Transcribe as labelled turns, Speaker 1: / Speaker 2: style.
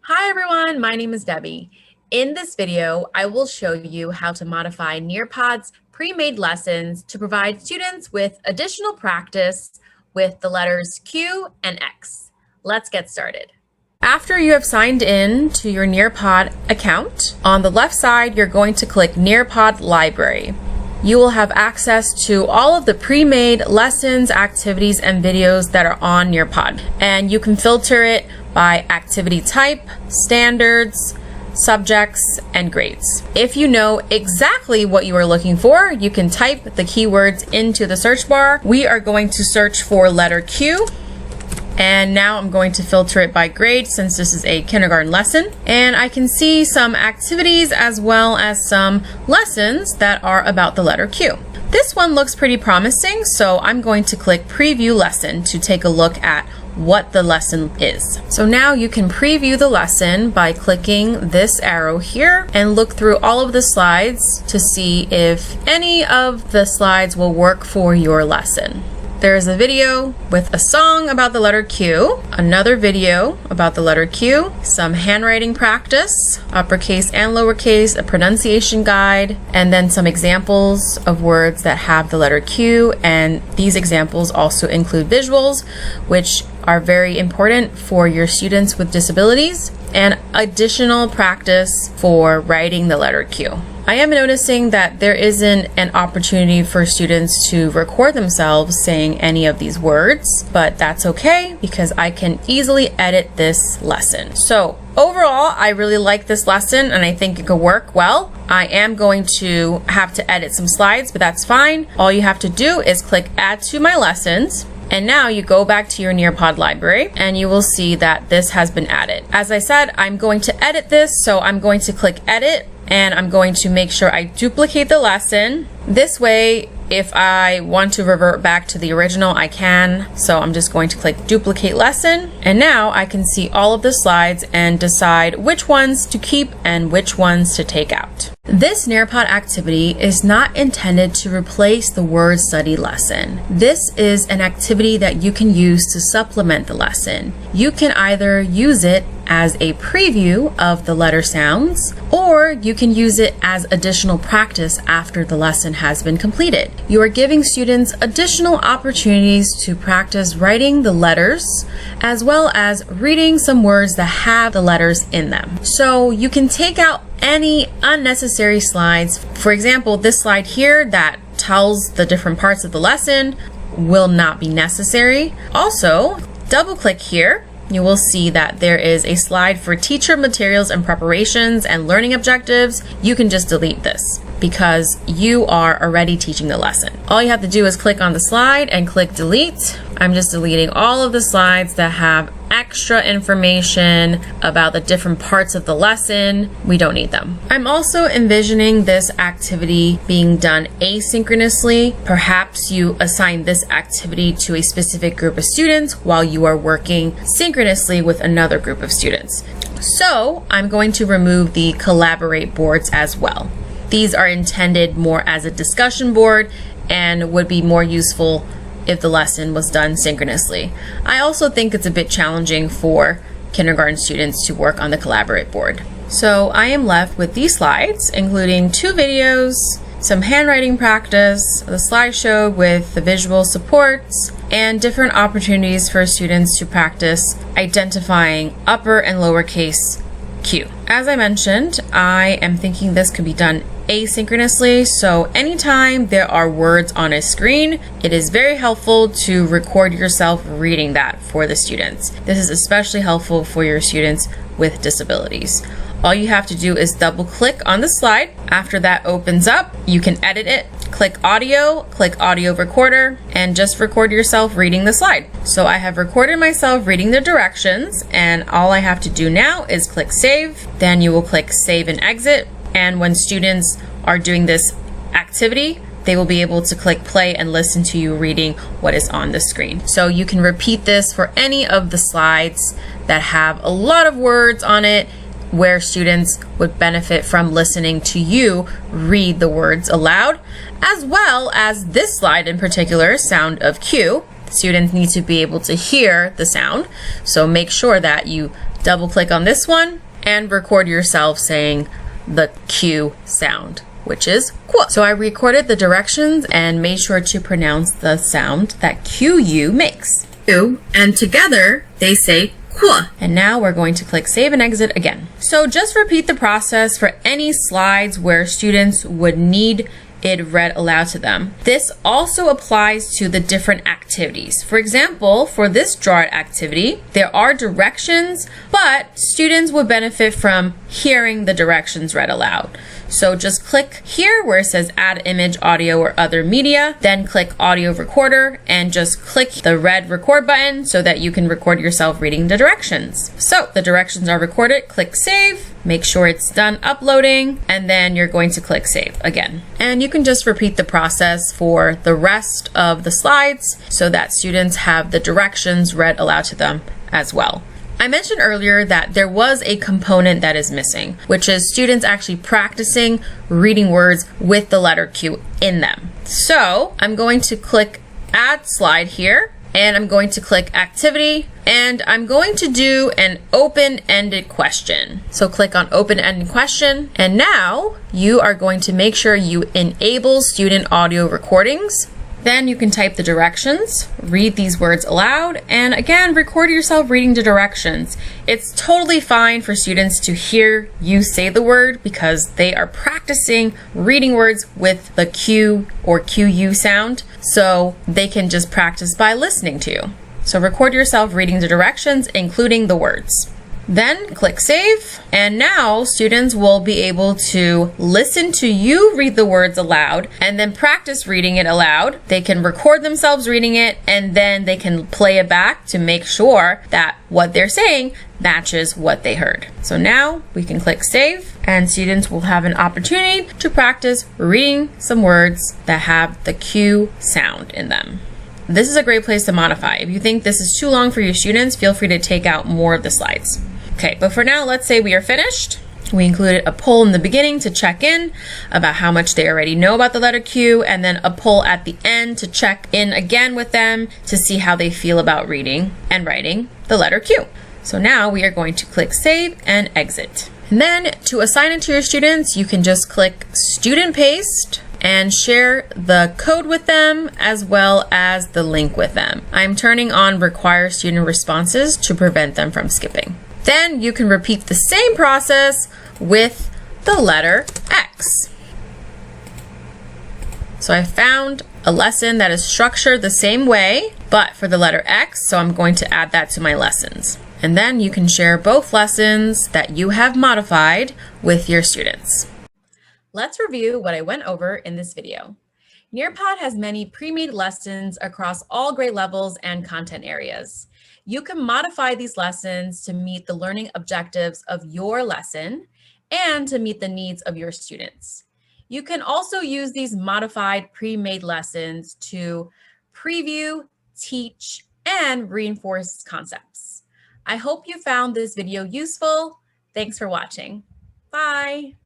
Speaker 1: Hi everyone, my name is Debbie. In this video, I will show you how to modify Nearpod's pre-made lessons to provide students with additional practice with the letters Q and X. Let's get started. After you have signed in to your Nearpod account, on the left side, you're going to click Nearpod Library. You will have access to all of the pre-made lessons, activities, and videos that are on Nearpod. And you can filter it by activity type, standards, subjects, and grades. If you know exactly what you are looking for, you can type the keywords into the search bar. We are going to search for letter Q. And now I'm going to filter it by grade since this is a kindergarten lesson. And I can see some activities as well as some lessons that are about the letter Q. This one looks pretty promising, so I'm going to click Preview Lesson to take a look at what the lesson is. So now you can preview the lesson by clicking this arrow here and look through all of the slides to see if any of the slides will work for your lesson. There's a video with a song about the letter Q, another video about the letter Q, some handwriting practice, uppercase and lowercase, a pronunciation guide, and then some examples of words that have the letter Q. And these examples also include visuals, which are very important for your students with disabilities, and additional practice for writing the letter Q. I am noticing that there isn't an opportunity for students to record themselves saying any of these words, but that's okay because I can easily edit this lesson. So overall, I really like this lesson and I think it could work well. I am going to have to edit some slides, but that's fine. All you have to do is click Add to My Lessons. And now you go back to your Nearpod library and you will see that this has been added. As I said, I'm going to edit this, so I'm going to click Edit and I'm going to make sure I duplicate the lesson. This way, if I want to revert back to the original, I can. So I'm just going to click Duplicate Lesson. And now I can see all of the slides and decide which ones to keep and which ones to take out. This Nearpod activity is not intended to replace the word study lesson. This is an activity that you can use to supplement the lesson. You can either use it as a preview of the letter sounds, or you can use it as additional practice after the lesson has been completed. You are giving students additional opportunities to practice writing the letters, as well as reading some words that have the letters in them. So you can take out any unnecessary slides. For example, this slide here that tells the different parts of the lesson will not be necessary. Also, double click here. You will see that there is a slide for teacher materials and preparations and learning objectives. You can just delete this because you are already teaching the lesson. All you have to do is click on the slide and click delete. I'm just deleting all of the slides that have extra information about the different parts of the lesson. We don't need them. I'm also envisioning this activity being done asynchronously. Perhaps you assign this activity to a specific group of students while you are working synchronously with another group of students. So I'm going to remove the collaborate boards as well. These are intended more as a discussion board and would be more useful if the lesson was done synchronously. I also think it's a bit challenging for kindergarten students to work on the collaborate board. So I am left with these slides, including 2 videos, some handwriting practice, the slideshow with the visual supports, and different opportunities for students to practice identifying upper and lowercase Q. As I mentioned, I am thinking this could be done asynchronously, so anytime there are words on a screen, it is very helpful to record yourself reading that for the students. This is especially helpful for your students with disabilities. All you have to do is double click on the slide. After that opens up, you can edit it. Click audio recorder, and just record yourself reading the slide. So I have recorded myself reading the directions, and all I have to do now is click save. Then you will click save and exit. And when students are doing this activity, they will be able to click play and listen to you reading what is on the screen. So you can repeat this for any of the slides that have a lot of words on it, where students would benefit from listening to you read the words aloud, as well as this slide in particular, sound of Q. Students need to be able to hear the sound, so make sure that you double click on this one and record yourself saying the Q sound, which is Q. So I recorded the directions and made sure to pronounce the sound that QU makes. Q, and together they say Q. And now we're going to click save and exit again. So just repeat the process for any slides where students would need it read aloud to them. This also applies to the different activities. For example, for this draw it activity, there are directions, but students would benefit from hearing the directions read aloud. So just click here where it says add image, audio, or other media, then click audio recorder and just click the red record button so that you can record yourself reading the directions. So the directions are recorded, click save, make sure it's done uploading, and then you're going to click save again. And you can just repeat the process for the rest of the slides so that students have the directions read aloud to them as well. I mentioned earlier that there was a component that is missing, which is students actually practicing reading words with the letter Q in them. So I'm going to click add slide here, and I'm going to click activity, and I'm going to do an open-ended question. So click on open-ended question, and now you are going to make sure you enable student audio recordings. Then you can type the directions, read these words aloud, and again, record yourself reading the directions. It's totally fine for students to hear you say the word because they are practicing reading words with the Q or QU sound, so they can just practice by listening to you. So record yourself reading the directions, including the words. Then click save, and now students will be able to listen to you read the words aloud and then practice reading it aloud. They can record themselves reading it, and then they can play it back to make sure that what they're saying matches what they heard. So now we can click save, and students will have an opportunity to practice reading some words that have the Q sound in them. This is a great place to modify. If you think this is too long for your students, feel free to take out more of the slides. Okay, but for now, let's say we are finished. We included a poll in the beginning to check in about how much they already know about the letter Q, and then a poll at the end to check in again with them to see how they feel about reading and writing the letter Q. So now we are going to click save and exit. And then to assign it to your students, you can just click student paste and share the code with them as well as the link with them. I'm turning on require student responses to prevent them from skipping. Then you can repeat the same process with the letter X. So I found a lesson that is structured the same way, but for the letter X, so I'm going to add that to my lessons. And then you can share both lessons that you have modified with your students. Let's review what I went over in this video. Nearpod has many pre-made lessons across all grade levels and content areas. You can modify these lessons to meet the learning objectives of your lesson and to meet the needs of your students. You can also use these modified pre-made lessons to preview, teach, and reinforce concepts. I hope you found this video useful. Thanks for watching. Bye.